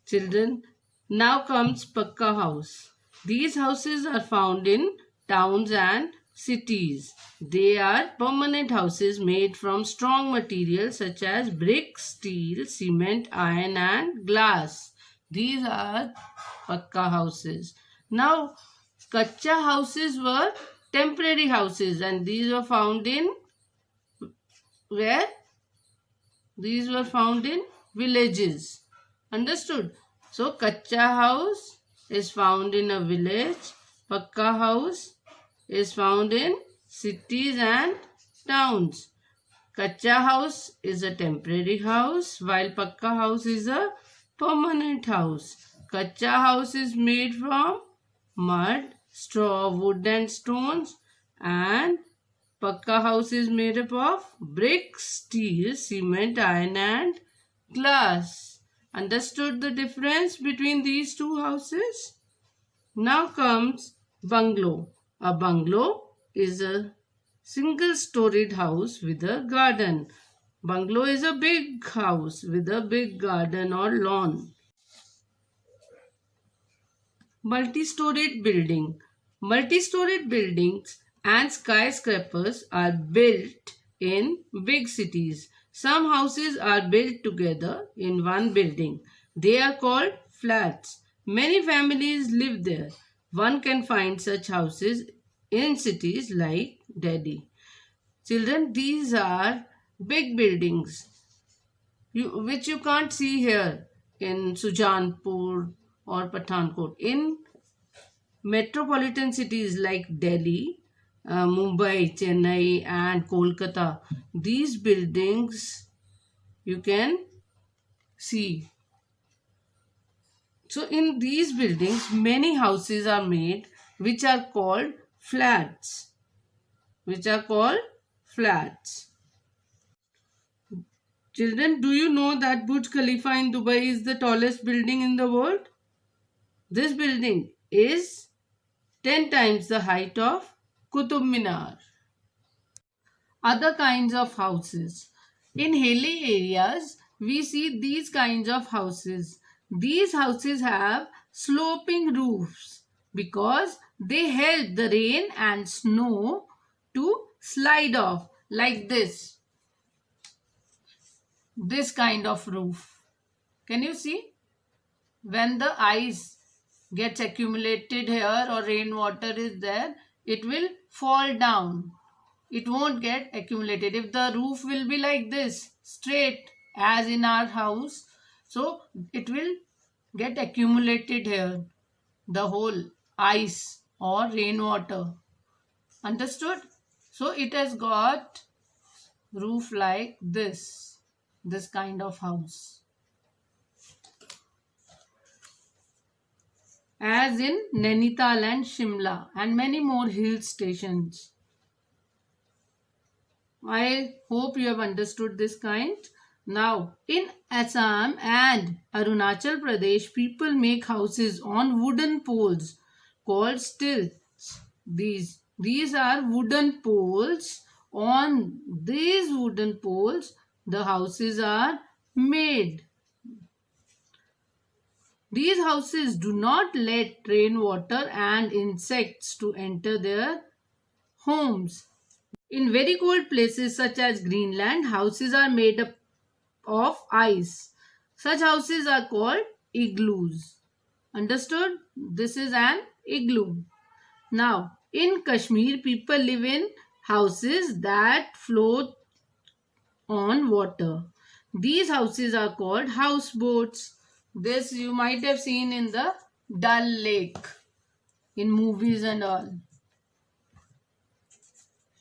Children, now comes Pakka house. These houses are found in towns and cities. They are permanent houses made from strong materials such as brick, steel, cement, iron, and glass. These are Pakka houses. Now, Kacha houses were temporary houses, and these were found in where? These were found in villages. Understood? So, Kacha house is found in a village. Pakka house is found in cities and towns. Kacha house is a temporary house while Pakka house is a permanent house. Kacha house is made from mud, straw, wood and stones, and Pakka house is made up of brick, steel, cement, iron and glass. Understood the difference between these two houses? Now comes bungalow. A bungalow is a single-storied house with a garden. Bungalow is a big house with a big garden or lawn. Multi-storied building. Multi-storied buildings and skyscrapers are built in big cities. Some houses are built together in one building. They are called flats. Many families live there. One can find such houses in cities like Delhi. Children, these are big buildings which you can't see here in Sujanpur or Pathankot. In metropolitan cities like Delhi, Mumbai, Chennai, and Kolkata, these buildings you can see. So, in these buildings, many houses are made which are called flats. Which are called flats. Children, do you know that Burj Khalifa in Dubai is the tallest building in the world? This building is 10 times the height of Qutub Minar. Other kinds of houses. In hilly areas, we see these kinds of houses. These houses have sloping roofs because they help the rain and snow to slide off like this. This kind of roof. Can you see? When the ice gets accumulated here or rainwater is there, it will fall down. It won't get accumulated. If the roof will be like this, straight as in our house, so it will get accumulated here, the whole ice or rainwater. Understood? So it has got roof like this kind of house. As in Nainital and Shimla and many more hill stations. I hope you have understood this kind. Now, in Assam and Arunachal Pradesh, people make houses on wooden poles called stilts. These are wooden poles. On these wooden poles, the houses are made. These houses do not let rainwater and insects to enter their homes. In very cold places such as Greenland, houses are made up of ice. Such houses are called igloos. Understood? This is an igloo. Now, in Kashmir, people live in houses that float on water. These houses are called houseboats. This you might have seen in the Dal Lake in movies and all.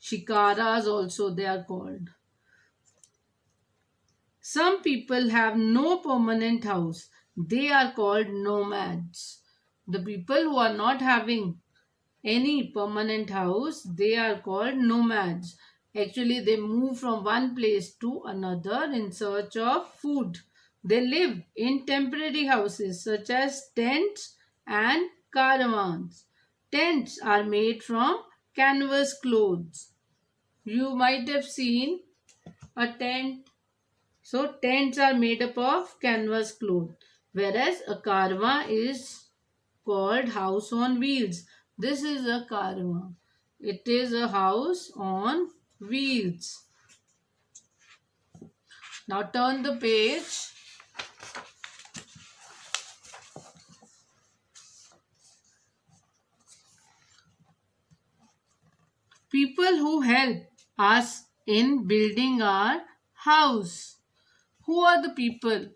Shikaras also they are called. Some people have no permanent house. They are called nomads. The people who are not having any permanent house, they are called nomads. Actually, they move from one place to another in search of food. They live in temporary houses such as tents and caravans. Tents are made from canvas clothes. You might have seen a tent. So tents are made up of canvas cloth. Whereas a carva is called house on wheels. This is a carva. It is a house on wheels. Now turn the page. People who help us in building our house. Who are the people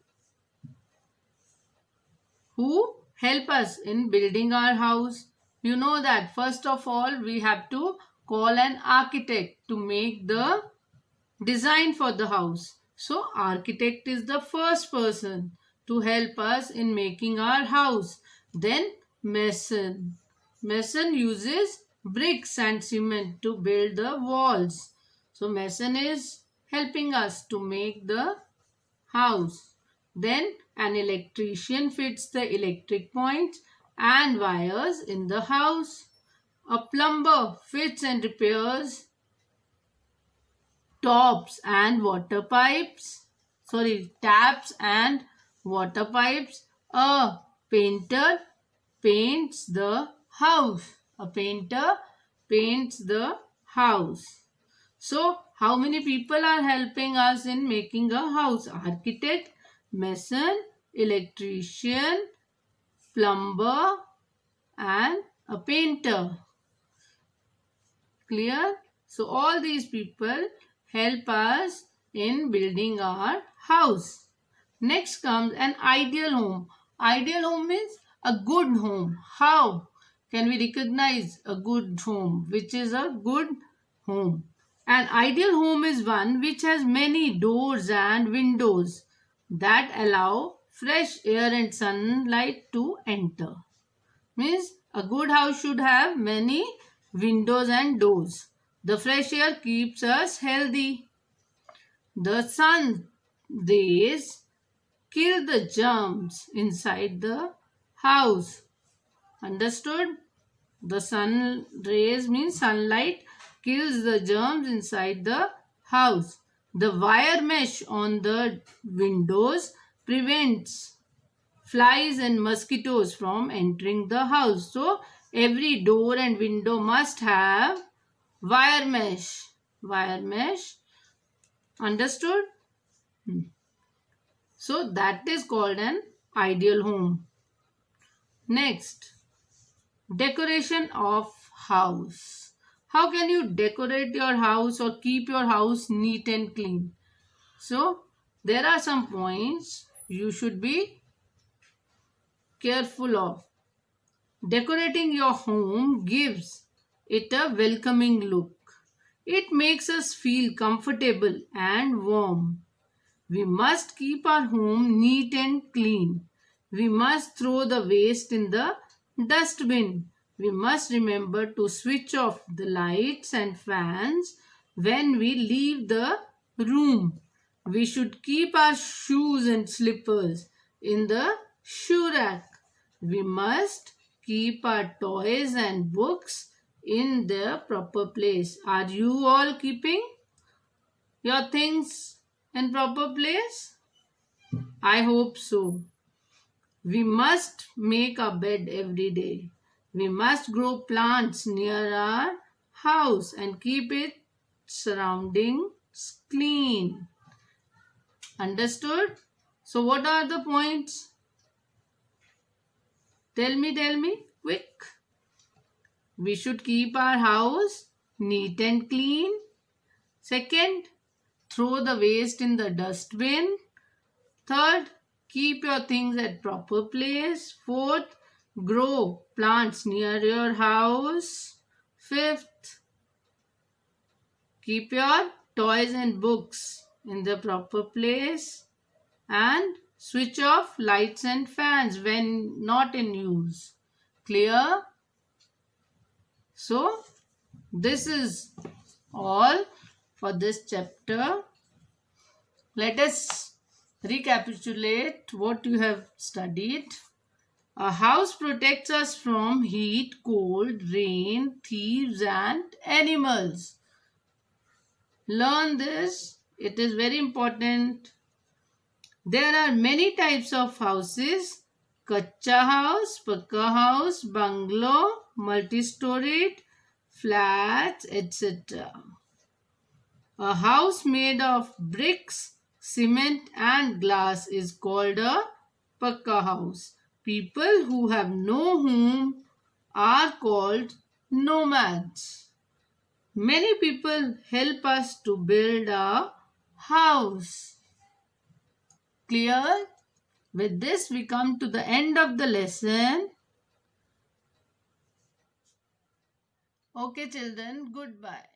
who help us in building our house? You know that first of all we have to call an architect to make the design for the house. So architect is the first person to help us in making our house. Then mason. Mason uses bricks and cement to build the walls. So mason is helping us to make the house. Then an electrician fits the electric points and wires in the house. A plumber fits and repairs taps and water pipes. A painter paints the house. A painter paints the house. So how many people are helping us in making a house? Architect, mason, electrician, plumber and a painter. Clear? So all these people help us in building our house. Next comes an ideal home. Ideal home means a good home. How can we recognize a good home? Which is a good home? An ideal home is one which has many doors and windows that allow fresh air and sunlight to enter. Means a good house should have many windows and doors. The fresh air keeps us healthy. The sun rays kill the germs inside the house. Understood? The sun rays means sunlight kills the germs inside the house. The wire mesh on the windows prevents flies and mosquitoes from entering the house. So every door and window must have wire mesh. Wire mesh. Understood? So that is called an ideal home. Next, decoration of house. How can you decorate your house or keep your house neat and clean? So there are some points you should be careful of. Decorating your home gives it a welcoming look. It makes us feel comfortable and warm. We must keep our home neat and clean. We must throw the waste in the dustbin. We must remember to switch off the lights and fans when we leave the room. We should keep our shoes and slippers in the shoe rack. We must keep our toys and books in their proper place. Are you all keeping your things in proper place? I hope so. We must make a bed every day. We must grow plants near our house and keep its surroundings clean. Understood? So what are the points? Tell me, quick. We should keep our house neat and clean. Second, throw the waste in the dustbin. Third, keep your things at proper place. Fourth, grow plants near your house. Fifth, keep your toys and books in the proper place. And switch off lights and fans when not in use. Clear? So, this is all for this chapter. Let us recapitulate what you have studied. A house protects us from heat, cold, rain, thieves and animals. Learn this. It is very important. There are many types of houses: kacha house, pakka house, bungalow, multi-storied, flats, etc. A house made of bricks, cement and glass is called a pakka house. People who have no home are called nomads. Many people help us to build a house. Clear? With this, we come to the end of the lesson. Okay, children, goodbye.